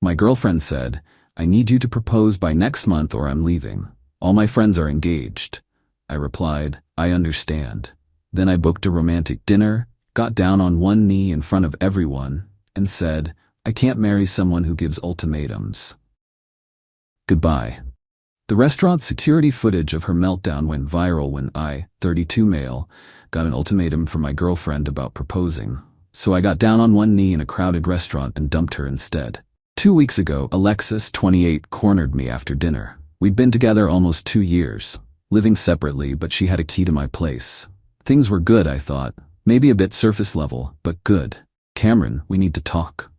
My girlfriend said, "I need you to propose by next month or I'm leaving. All my friends are engaged." I replied, "I understand." Then I booked a romantic dinner, got down on one knee in front of everyone, and said, "I can't marry someone who gives ultimatums. Goodbye." The restaurant security footage of her meltdown went viral when I, 32 male, got an ultimatum from my girlfriend about proposing. So I got down on one knee in a crowded restaurant and dumped her instead. 2 weeks ago, Alexis, 28, cornered me after dinner. We'd been together almost 2 years, living separately, but she had a key to my place. Things were good, I thought. Maybe a bit surface level, but good. "Cameron, we need to talk."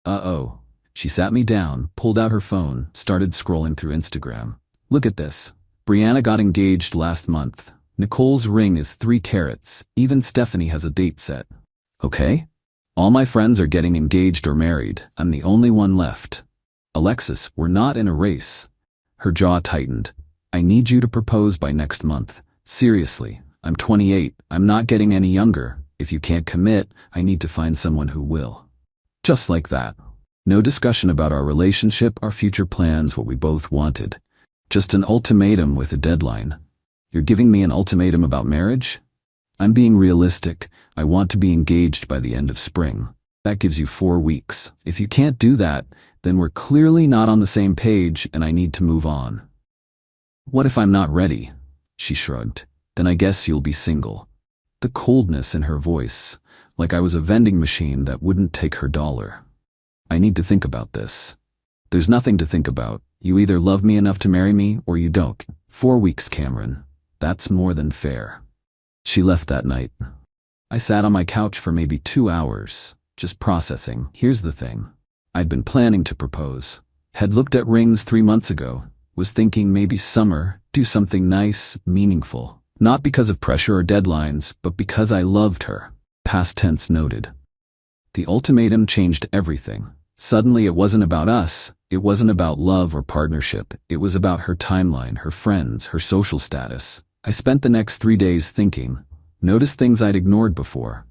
Uh-oh. She sat me down, pulled out her phone, started scrolling through Instagram. "Look at this. Brianna got engaged last month. Nicole's ring is 3 carats. Even Stephanie has a date set. Okay? All my friends are getting engaged or married. I'm the only one left. Alexis, we're not in a race." Her jaw tightened. "I need you to propose by next month. Seriously, I'm 28. I'm not getting any younger. If you can't commit, I need to find someone who will." Just like that. No discussion about our relationship, our future plans, what we both wanted. Just an ultimatum with a deadline. "You're giving me an ultimatum about marriage?" "I'm being realistic. I want to be engaged by the end of spring. That gives you 4 weeks. If you can't do that, then we're clearly not on the same page and I need to move on." "What if I'm not ready?" She shrugged. "Then I guess you'll be single." The coldness in her voice, like I was a vending machine that wouldn't take her dollar. "I need to think about this." "There's nothing to think about. You either love me enough to marry me or you don't. 4 weeks, Cameron. That's more than fair." She left that night. I sat on my couch for maybe 2 hours, just processing. Here's the thing. I'd been planning to propose. Had looked at rings 3 months ago. Was thinking maybe summer, do something nice, meaningful. Not because of pressure or deadlines, but because I loved her. Past tense noted. The ultimatum changed everything. Suddenly it wasn't about us. It wasn't about love or partnership. It was about her timeline, her friends, her social status. I spent the next 3 days thinking. Noticed things I'd ignored before.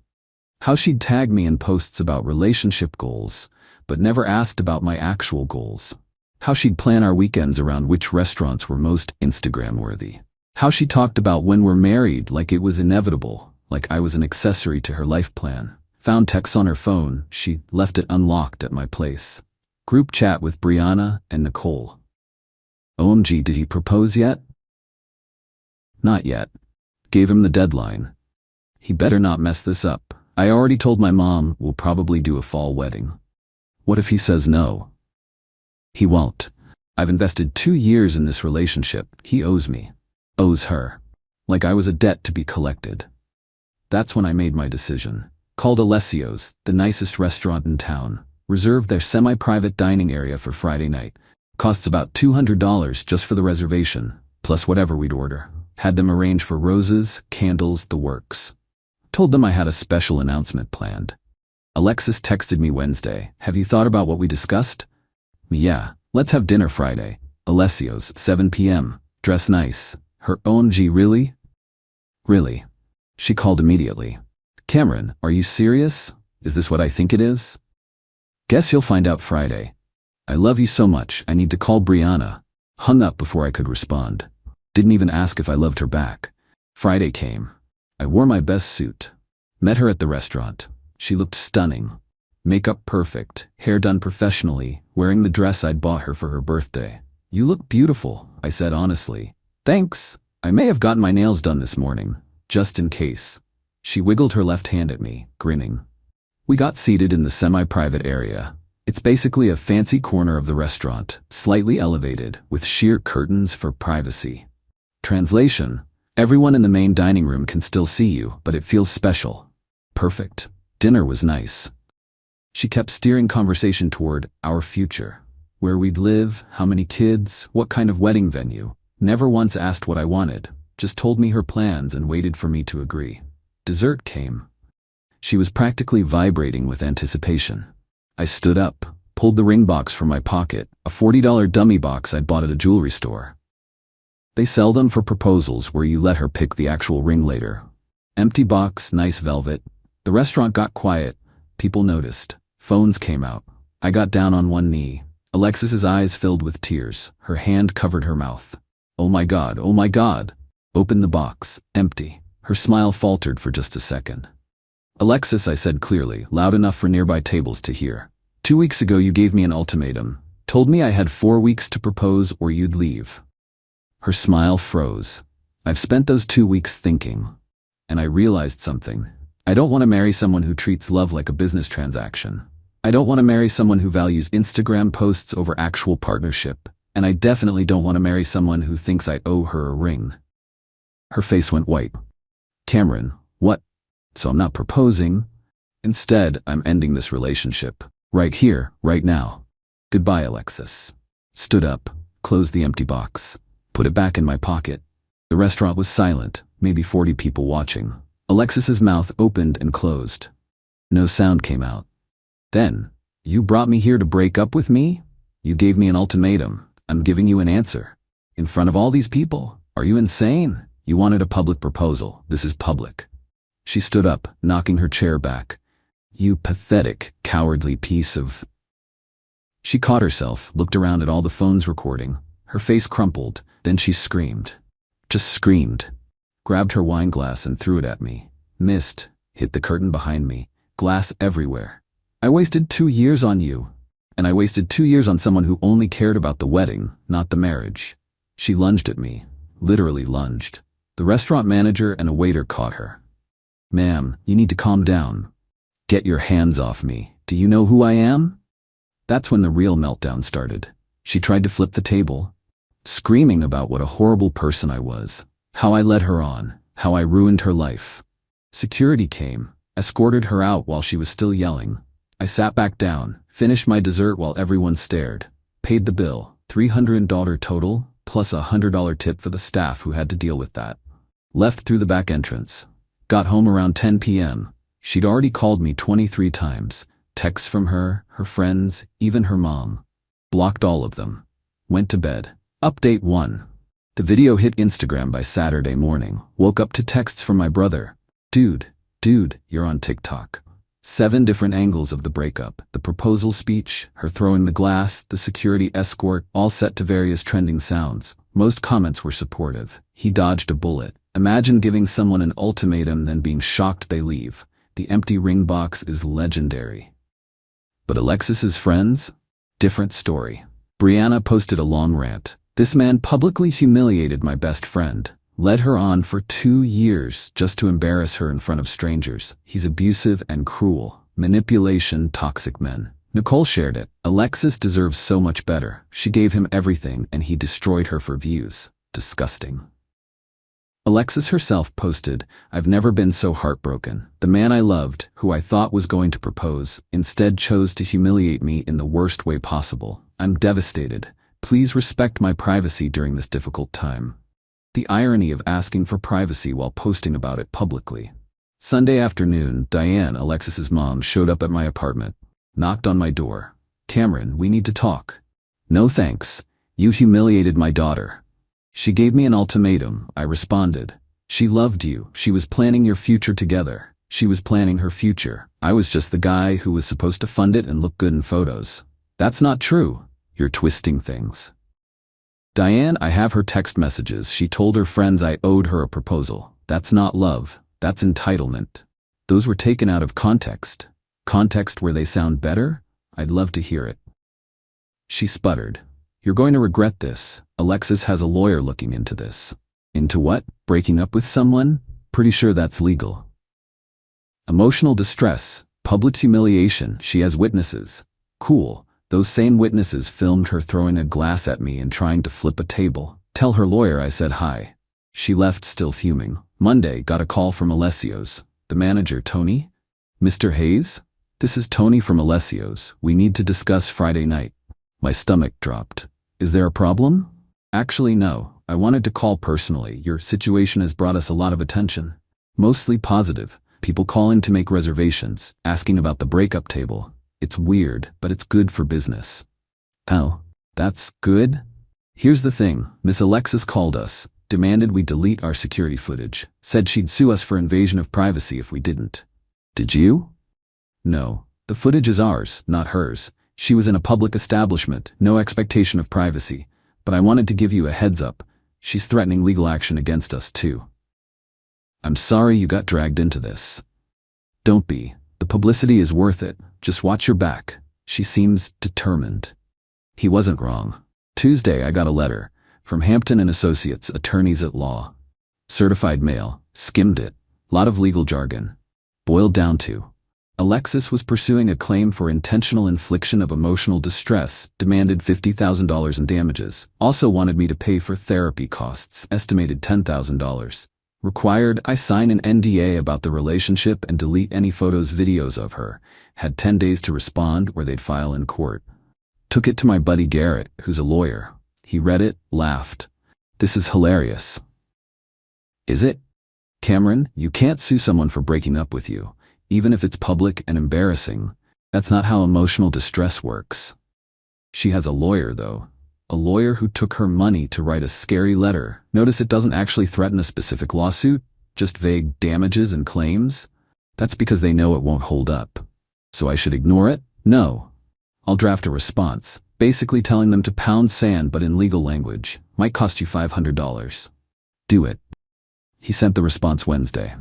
How she'd tag me in posts about relationship goals, but never asked about my actual goals. How she'd plan our weekends around which restaurants were most Instagram-worthy. How she talked about when we're married like it was inevitable, like I was an accessory to her life plan. Found texts on her phone. She left it unlocked at my place. Group chat with Brianna and Nicole. OMG, did he propose yet? Not yet. Gave him the deadline. He better not mess this up. I already told my mom we'll probably do a fall wedding. What if he says no? He won't. I've invested 2 years in this relationship. He owes me. Owes her. Like I was a debt to be collected. That's when I made my decision. Called Alessio's, the nicest restaurant in town. Reserved their semi-private dining area for Friday night. Costs about $200 just for the reservation, plus whatever we'd order. Had them arrange for roses, candles, the works. Told them I had a special announcement planned. Alexis texted me Wednesday. "Have you thought about what we discussed?" "Yeah, let's have dinner Friday. Alessio's, 7 p.m. Dress nice." Her OMG, really? Really. She called immediately. "Cameron, are you serious? Is this what I think it is?" "Guess you'll find out Friday. I love you so much, I need to call Brianna." Hung up before I could respond. Didn't even ask if I loved her back. Friday came. I wore my best suit. Met her at the restaurant. She looked stunning. Makeup perfect, hair done professionally, wearing the dress I'd bought her for her birthday. "You look beautiful," I said honestly. "Thanks. I may have gotten my nails done this morning, just in case." She wiggled her left hand at me, grinning. We got seated in the semi-private area. It's basically a fancy corner of the restaurant, slightly elevated, with sheer curtains for privacy. Translation: everyone in the main dining room can still see you, but it feels special. Perfect. Dinner was nice. She kept steering conversation toward our future. Where we'd live, how many kids, what kind of wedding venue. Never once asked what I wanted, just told me her plans and waited for me to agree. Dessert came. She was practically vibrating with anticipation. I stood up, pulled the ring box from my pocket, a $40 dummy box I'd bought at a jewelry store. They sell them for proposals where you let her pick the actual ring later. Empty box, nice velvet. The restaurant got quiet. People noticed. Phones came out. I got down on one knee. Alexis's eyes filled with tears. Her hand covered her mouth. Oh my God, oh my God. Open the box. Empty. Her smile faltered for just a second. Alexis, I said clearly, loud enough for nearby tables to hear. 2 weeks ago you gave me an ultimatum. Told me I had 4 weeks to propose or you'd leave. Her smile froze. I've spent those 2 weeks thinking. And I realized something. I don't want to marry someone who treats love like a business transaction. I don't want to marry someone who values Instagram posts over actual partnership. And I definitely don't want to marry someone who thinks I owe her a ring. Her face went white. Cameron, what? So I'm not proposing. Instead, I'm ending this relationship. Right here, right now. Goodbye, Alexis. Stood up, closed the empty box, put it back in my pocket. The restaurant was silent, maybe 40 people watching. Alexis's mouth opened and closed. No sound came out. Then, you brought me here to break up with me? You gave me an ultimatum. I'm giving you an answer. In front of all these people? Are you insane? You wanted a public proposal. This is public. She stood up, knocking her chair back. You pathetic, cowardly piece of... She caught herself, looked around at all the phones recording. Her face crumpled, then she screamed. Just screamed. Grabbed her wine glass and threw it at me. Missed, hit the curtain behind me. Glass everywhere. I wasted 2 years on you. And I wasted 2 years on someone who only cared about the wedding, not the marriage. She lunged at me. Literally lunged. The restaurant manager and a waiter caught her. Ma'am, you need to calm down. Get your hands off me. Do you know who I am? That's when the real meltdown started. She tried to flip the table, screaming about what a horrible person I was, how I led her on, how I ruined her life. Security came, escorted her out while she was still yelling. I sat back down, finished my dessert while everyone stared, paid the bill, $300 total, plus a $100 tip for the staff who had to deal with that. Left through the back entrance. Got home around 10 p.m. She'd already called me 23 times. Texts from her, her friends, even her mom. Blocked all of them. Went to bed. Update 1. The video hit Instagram by Saturday morning. Woke up to texts from my brother. Dude, you're on TikTok. 7 different angles of the breakup. The proposal speech, her throwing the glass, the security escort, all set to various trending sounds. Most comments were supportive. He dodged a bullet. Imagine giving someone an ultimatum then being shocked they leave. The empty ring box is legendary. But Alexis's friends? Different story. Brianna posted a long rant. This man publicly humiliated my best friend. Led her on for 2 years just to embarrass her in front of strangers. He's abusive and cruel. Manipulation, toxic men. Nicole shared it. Alexis deserves so much better. She gave him everything and he destroyed her for views. Disgusting. Alexis herself posted, I've never been so heartbroken. The man I loved, who I thought was going to propose, instead chose to humiliate me in the worst way possible. I'm devastated. Please respect my privacy during this difficult time. The irony of asking for privacy while posting about it publicly. Sunday afternoon, Diane, Alexis's mom, showed up at my apartment. Knocked on my door. Cameron, we need to talk. No thanks. You humiliated my daughter. She gave me an ultimatum, I responded. She loved you. She was planning your future together. She was planning her future. I was just the guy who was supposed to fund it and look good in photos. That's not true. You're twisting things. Diane, I have her text messages. She told her friends I owed her a proposal. That's not love. That's entitlement. Those were taken out of context. Context where they sound better? I'd love to hear it. She sputtered. You're going to regret this. Alexis has a lawyer looking into this. Into what? Breaking up with someone? Pretty sure that's legal. Emotional distress. Public humiliation. She has witnesses. Cool. Those same witnesses filmed her throwing a glass at me and trying to flip a table. Tell her lawyer I said hi. She left still fuming. Monday, got a call from Alessio's. The manager, Tony? Mr. Hayes? This is Tony from Alessio's. We need to discuss Friday night. My stomach dropped. Is there a problem? Actually, no. I wanted to call personally. Your situation has brought us a lot of attention. Mostly positive. People calling to make reservations, asking about the breakup table. It's weird, but it's good for business. Oh, that's good? Here's the thing. Miss Alexis called us, demanded we delete our security footage, said she'd sue us for invasion of privacy if we didn't. Did you? No. The footage is ours, not hers. She was in a public establishment, no expectation of privacy, but I wanted to give you a heads up. She's threatening legal action against us too. I'm sorry you got dragged into this. Don't be. The publicity is worth it. Just watch your back. She seems determined. He wasn't wrong. Tuesday I got a letter from Hampton & Associates, attorneys at law. Certified mail. Skimmed it. Lot of legal jargon. Boiled down to: Alexis was pursuing a claim for intentional infliction of emotional distress, demanded $50,000 in damages, also wanted me to pay for therapy costs, estimated $10,000. Required I sign an NDA about the relationship and delete any photos, videos of her. Had 10 days to respond or they'd file in court. Took it to my buddy Garrett, who's a lawyer. He read it, laughed. This is hilarious. Is it? Cameron, you can't sue someone for breaking up with you, even if it's public and embarrassing. That's not how emotional distress works. She has a lawyer, though. A lawyer who took her money to write a scary letter. Notice it doesn't actually threaten a specific lawsuit, just vague damages and claims. That's because they know it won't hold up. So I should ignore it? No. I'll draft a response, basically telling them to pound sand but in legal language. Might cost you $500. Do it. He sent the response Wednesday.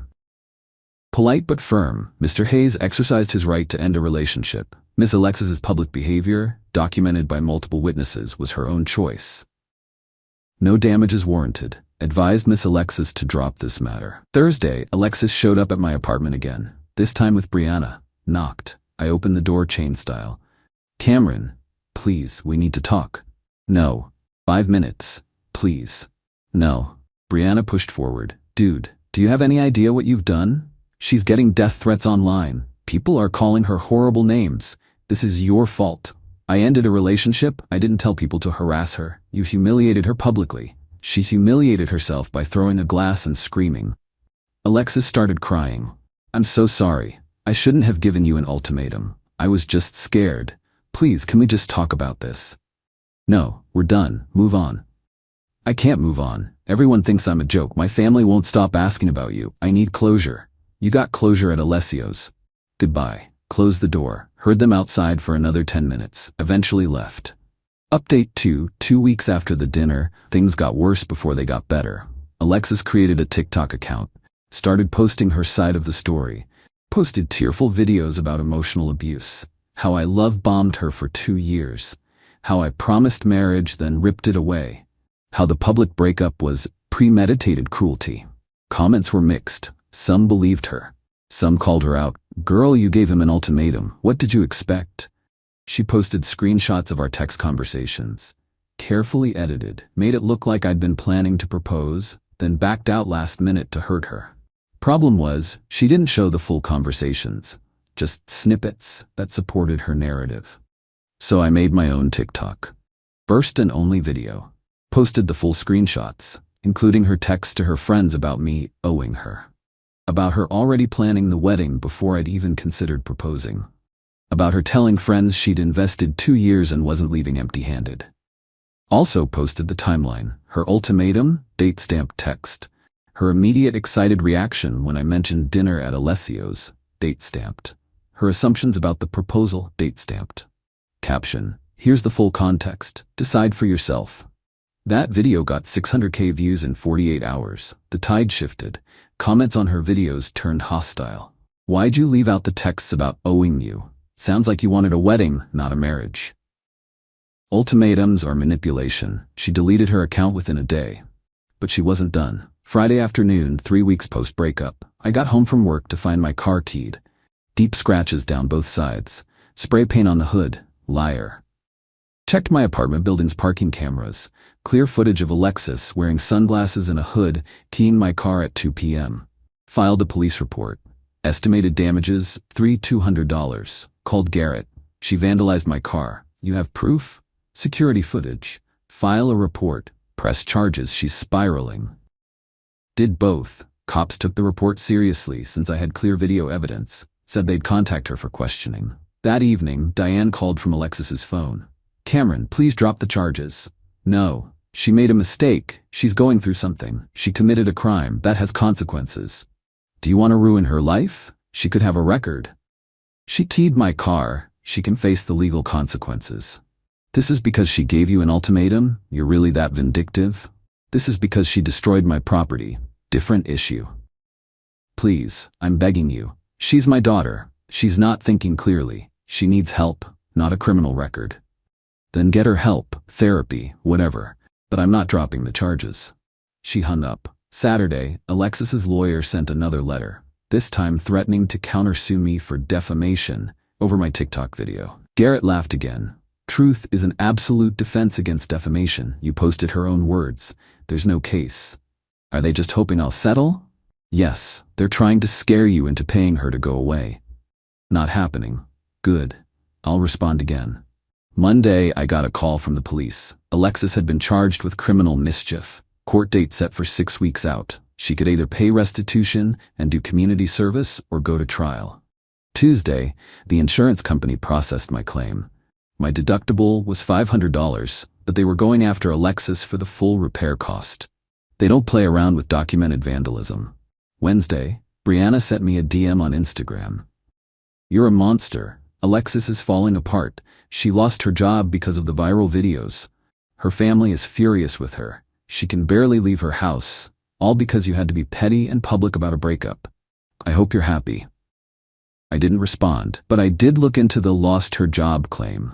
Polite but firm, Mr. Hayes exercised his right to end a relationship. Miss Alexis's public behavior, documented by multiple witnesses, was her own choice. No damages warranted. Advised Miss Alexis to drop this matter. Thursday, Alexis showed up at my apartment again, this time with Brianna. Knocked. I opened the door chain style. Cameron, please, we need to talk. No. 5 minutes. Please. No. Brianna pushed forward. Dude, do you have any idea what you've done? She's getting death threats online. People are calling her horrible names. This is your fault. I ended a relationship. I didn't tell people to harass her. You humiliated her publicly. She humiliated herself by throwing a glass and screaming. Alexis started crying. I'm so sorry. I shouldn't have given you an ultimatum. I was just scared. Please, can we just talk about this? No, we're done. Move on. I can't move on. Everyone thinks I'm a joke. My family won't stop asking about you. I need closure. You got closure at Alessio's. Goodbye. Closed the door. Heard them outside for another 10 minutes. Eventually left. Update 2. 2 weeks after the dinner, things got worse before they got better. Alexis created a TikTok account. Started posting her side of the story. Posted tearful videos about emotional abuse. How I love-bombed her for 2 years. How I promised marriage then ripped it away. How the public breakup was premeditated cruelty. Comments were mixed. Some believed her. Some called her out. Girl, you gave him an ultimatum. What did you expect? She posted screenshots of our text conversations. Carefully edited. Made it look like I'd been planning to propose, then backed out last minute to hurt her. Problem was, she didn't show the full conversations. Just snippets that supported her narrative. So I made my own TikTok. First and only video. Posted the full screenshots, including her text to her friends about me owing her. About her already planning the wedding before I'd even considered proposing. About her telling friends she'd invested 2 years and wasn't leaving empty-handed. Also posted the timeline, her ultimatum, date-stamped text. Her immediate excited reaction when I mentioned dinner at Alessio's, date-stamped. Her assumptions about the proposal, date-stamped. Caption, here's the full context, decide for yourself. That video got 600K views in 48 hours. The tide shifted. Comments on her videos turned hostile. Why'd you leave out the texts about owing you? Sounds like you wanted a wedding, not a marriage. Ultimatums are manipulation. She deleted her account within a day. But she wasn't done. Friday afternoon, 3 weeks post-breakup, I got home from work to find my car keyed. Deep scratches down both sides. Spray paint on the hood. Liar. Checked my apartment building's parking cameras. Clear footage of Alexis wearing sunglasses and a hood, keying my car at 2 p.m. Filed a police report. Estimated damages, $3,200. Called Garrett. She vandalized my car. You have proof? Security footage. File a report. Press charges. She's spiraling. Did both. Cops took the report seriously since I had clear video evidence. Said they'd contact her for questioning. That evening, Diane called from Alexis's phone. Cameron, please drop the charges. No. She made a mistake. She's going through something. She committed a crime. That has consequences. Do you want to ruin her life? She could have a record. She keyed my car. she can face the legal consequences. This is because she gave you an ultimatum? You're really that vindictive? This is because she destroyed my property. Different issue. Please, I'm begging you. She's my daughter. She's not thinking clearly. She needs help, not a criminal record. Then get her help, therapy, whatever. But I'm not dropping the charges. She hung up. Saturday, Alexis's lawyer sent another letter, this time threatening to countersue me for defamation over my TikTok video. Garrett laughed again. Truth is an absolute defense against defamation. You posted her own words. There's no case. Are they just hoping I'll settle? Yes, they're trying to scare you into paying her to go away. Not happening. Good. I'll respond again. Monday, I got a call from the police. Alexis had been charged with criminal mischief. Court date set for 6 weeks out. She could either pay restitution and do community service or go to trial. Tuesday, the insurance company processed my claim. My deductible was $500, but they were going after Alexis for the full repair cost. They don't play around with documented vandalism. Wednesday, Brianna sent me a DM on Instagram. You're a monster. Alexis is falling apart. She lost her job because of the viral videos. Her family is furious with her. She can barely leave her house, all because you had to be petty and public about a breakup. I hope you're happy. I didn't respond, but I did look into the lost her job claim.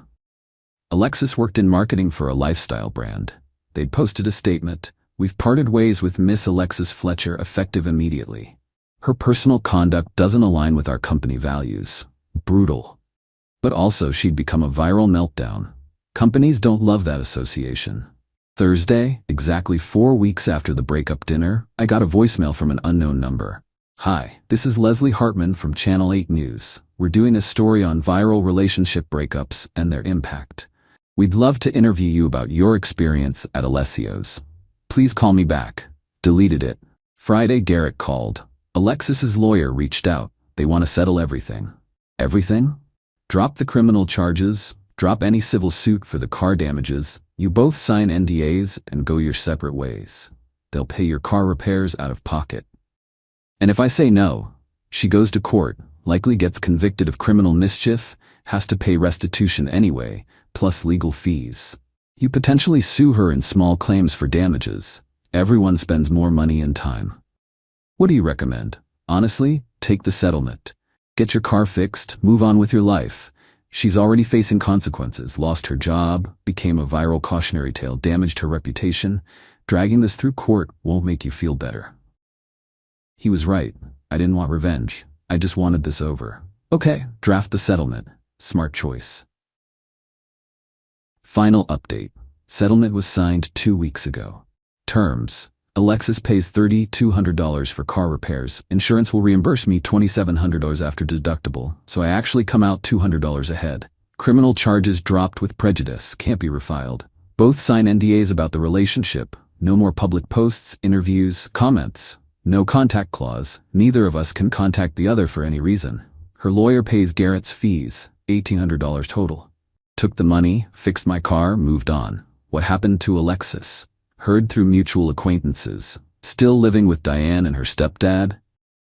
Alexis worked in marketing for a lifestyle brand. They'd posted a statement, "We've parted ways with Miss Alexis Fletcher effective immediately. Her personal conduct doesn't align with our company values." Brutal. But also she'd become a viral meltdown. Companies don't love that association. Thursday, exactly 4 weeks after the breakup dinner, I got a voicemail from an unknown number. Hi, this is Leslie Hartman from Channel 8 News. We're doing a story on viral relationship breakups and their impact. We'd love to interview you about your experience at Alessio's. Please call me back. Deleted it. Friday, Garrett called. Alexis's lawyer reached out. They want to settle everything. Everything? Drop the criminal charges, drop any civil suit for the car damages. You both sign NDAs and go your separate ways. They'll pay your car repairs out of pocket. And if I say no, she goes to court, likely gets convicted of criminal mischief, has to pay restitution anyway, plus legal fees. You potentially sue her in small claims for damages. Everyone spends more money and time. What do you recommend? Honestly, take the settlement. Get your car fixed, move on with your life. She's already facing consequences, lost her job, became a viral cautionary tale, damaged her reputation. Dragging this through court won't make you feel better. He was right. I didn't want revenge. I just wanted this over. Okay, draft the settlement. Smart choice. Final update. Settlement was signed 2 weeks ago. Terms. Alexis pays $3,200 for car repairs. Insurance will reimburse me $2,700 after deductible, so I actually come out $200 ahead. Criminal charges dropped with prejudice, can't be refiled. Both sign NDAs about the relationship. No more public posts, interviews, comments. No contact clause. Neither of us can contact the other for any reason. Her lawyer pays Garrett's fees, $1,800 total. Took the money, fixed my car, moved on. What happened to Alexis? Heard through mutual acquaintances. Still living with Diane and her stepdad?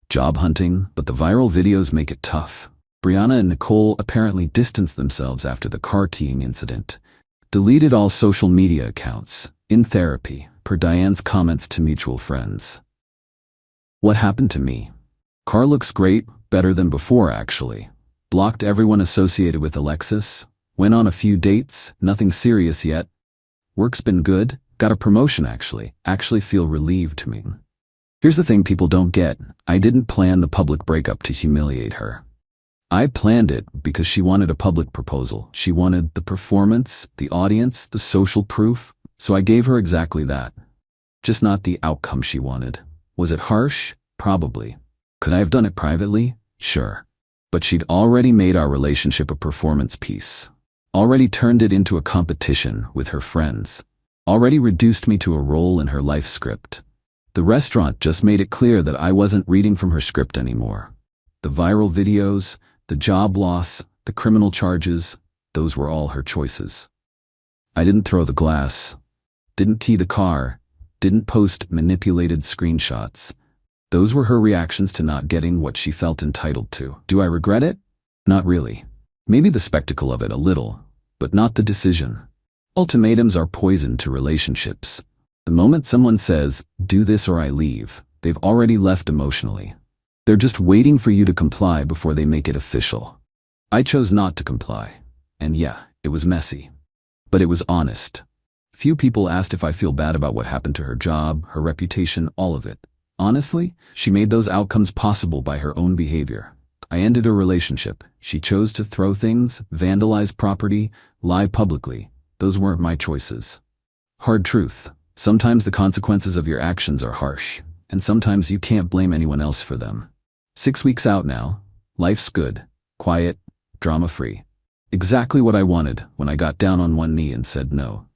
Job hunting, but the viral videos make it tough. Brianna and Nicole apparently distanced themselves after the car keying incident. Deleted all social media accounts. In therapy, per Diane's comments to mutual friends. What happened to me? Car looks great, better than before actually. Blocked everyone associated with Alexis. Went on a few dates, nothing serious yet. Work's been good. Got a promotion actually feel relieved to me. Here's the thing people don't get. I didn't plan the public breakup to humiliate her. I planned it because she wanted a public proposal. She wanted the performance, the audience, the social proof. So I gave her exactly that. Just not the outcome she wanted. Was it harsh? Probably. Could I have done it privately? Sure. But she'd already made our relationship a performance piece. Already turned it into a competition with her friends. Already reduced me to a role in her life script. The restaurant just made it clear that I wasn't reading from her script anymore. The viral videos, the job loss, the criminal charges, those were all her choices. I didn't throw the glass, didn't key the car, didn't post manipulated screenshots. Those were her reactions to not getting what she felt entitled to. Do I regret it? Not really. Maybe the spectacle of it a little, but not the decision. Ultimatums are poison to relationships. The moment someone says, "Do this or I leave," they've already left emotionally. They're just waiting for you to comply before they make it official. I chose not to comply. And yeah, it was messy. But it was honest. Few people asked if I feel bad about what happened to her job, her reputation, all of it. Honestly, she made those outcomes possible by her own behavior. I ended a relationship. She chose to throw things, vandalize property, lie publicly. Those weren't my choices. Hard truth. Sometimes the consequences of your actions are harsh, and sometimes you can't blame anyone else for them. 6 weeks out now. Life's good, quiet, drama-free. Exactly what I wanted when I got down on one knee and said no.